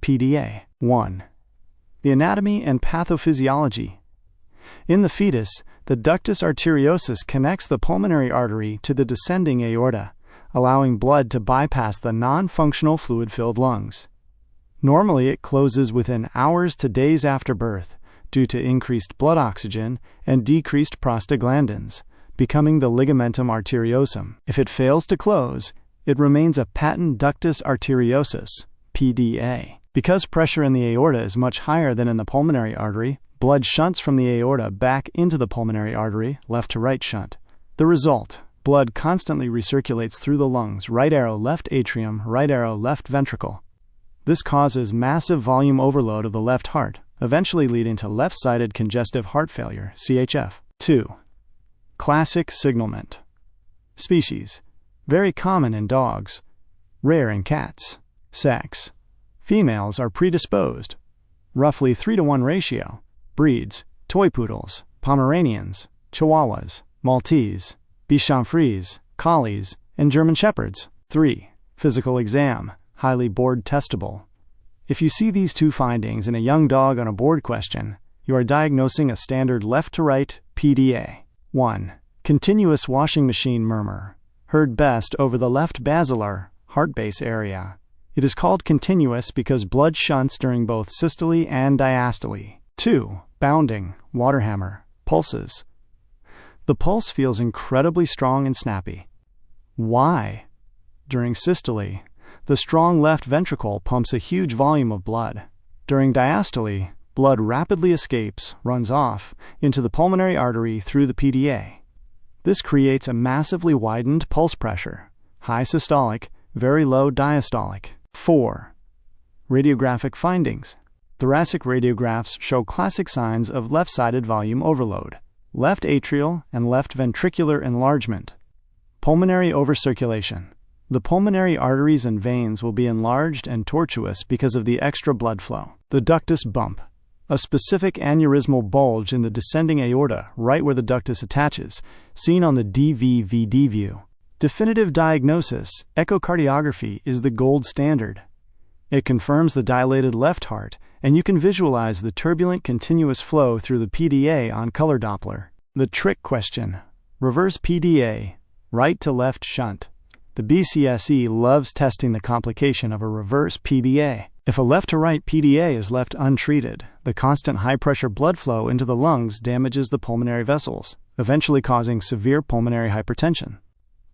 PDA. 1. The anatomy and pathophysiology. In the fetus, the ductus arteriosus connects the pulmonary artery to the descending aorta, allowing blood to bypass the non-functional fluid-filled lungs. Normally, it closes within hours to days after birth due to increased blood oxygen and decreased prostaglandins, becoming the ligamentum arteriosum. If it fails to close, it remains a patent ductus arteriosus, PDA. Because pressure in the aorta is much higher than in the pulmonary artery, blood shunts from the aorta back into the pulmonary artery, left to right shunt. The result: blood constantly recirculates through the lungs, right arrow, left atrium, right arrow, left ventricle. This causes massive volume overload of the left heart, eventually leading to left-sided congestive heart failure, CHF. 2. Classic signalment. Species: very common in dogs, rare in cats. Sex: females are predisposed, roughly 3-to-1 ratio. Breeds: toy poodles, Pomeranians, Chihuahuas, Maltese, Bichon Frise, Collies, and German Shepherds. 3. Physical exam: highly board testable. If you see these two findings in a young dog on a board question, you are diagnosing a standard left-to-right PDA. 1. Continuous washing machine murmur, heard best over the left basilar, heart base area. It is called continuous because blood shunts during both systole and diastole. 2. Bounding, water hammer, pulses. The pulse feels incredibly strong and snappy. Why? During systole, the strong left ventricle pumps a huge volume of blood. During diastole, blood rapidly escapes, runs off, into the pulmonary artery through the PDA. This creates a massively widened pulse pressure, high systolic, very low diastolic. 4. Radiographic findings. Thoracic radiographs show classic signs of left-sided volume overload, left atrial and left ventricular enlargement. Pulmonary overcirculation. The pulmonary arteries and veins will be enlarged and tortuous because of the extra blood flow. The ductus bump, a specific aneurysmal bulge in the descending aorta right where the ductus attaches, seen on the DVVD view. Definitive diagnosis: echocardiography is the gold standard. It confirms the dilated left heart, and you can visualize the turbulent continuous flow through the PDA on color Doppler. The trick question: reverse PDA, right to left shunt. The BCSE loves testing the complication of a reverse PDA. If a left to right PDA is left untreated, the constant high-pressure blood flow into the lungs damages the pulmonary vessels, eventually causing severe pulmonary hypertension.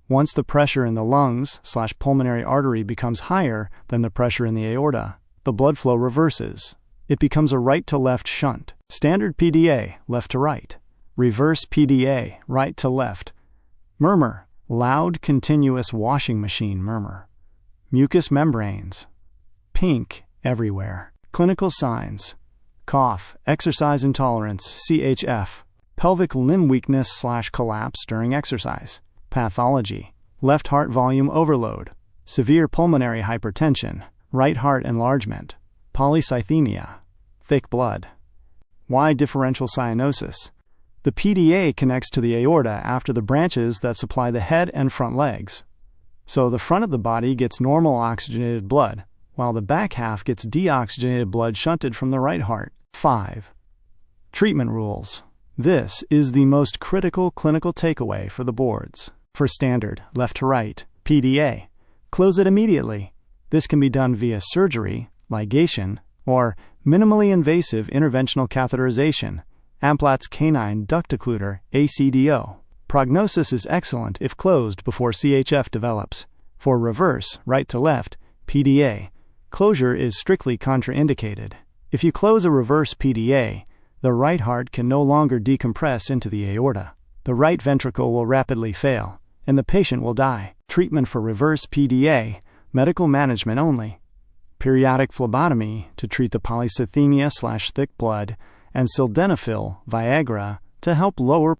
Once the pressure in the lungs/pulmonary artery becomes higher than the pressure in the aorta, the blood flow reverses. It becomes a right to left shunt. Standard PDA, left to right. Reverse PDA, right to left. Murmur: loud continuous washing machine murmur. Mucous membranes: pink everywhere. Clinical signs: cough, exercise intolerance, CHF, pelvic limb weakness/collapse during exercise. Pathology: left heart volume overload, severe pulmonary hypertension, right heart enlargement, polycythemia, thick blood. Why differential cyanosis? The PDA connects to the aorta after the branches that supply the head and front legs. So the front of the body gets normal oxygenated blood, while the back half gets deoxygenated blood shunted from the right heart. 5. Treatment rules. This is the most critical clinical takeaway for the boards. For standard left to right PDA, close it immediately. This can be done via surgery, ligation, or minimally invasive interventional catheterization, Amplatz canine duct occluder, ACDO. Prognosis is excellent if closed before CHF develops. For reverse, right to left, PDA, closure is strictly contraindicated. If you close a reverse PDA, the right heart can no longer decompress into the aorta. The right ventricle will rapidly fail, and the patient will die. Treatment for reverse PDA, medical management only. Periodic phlebotomy to treat the polycythemia/thick blood, and sildenafil, Viagra, to help lower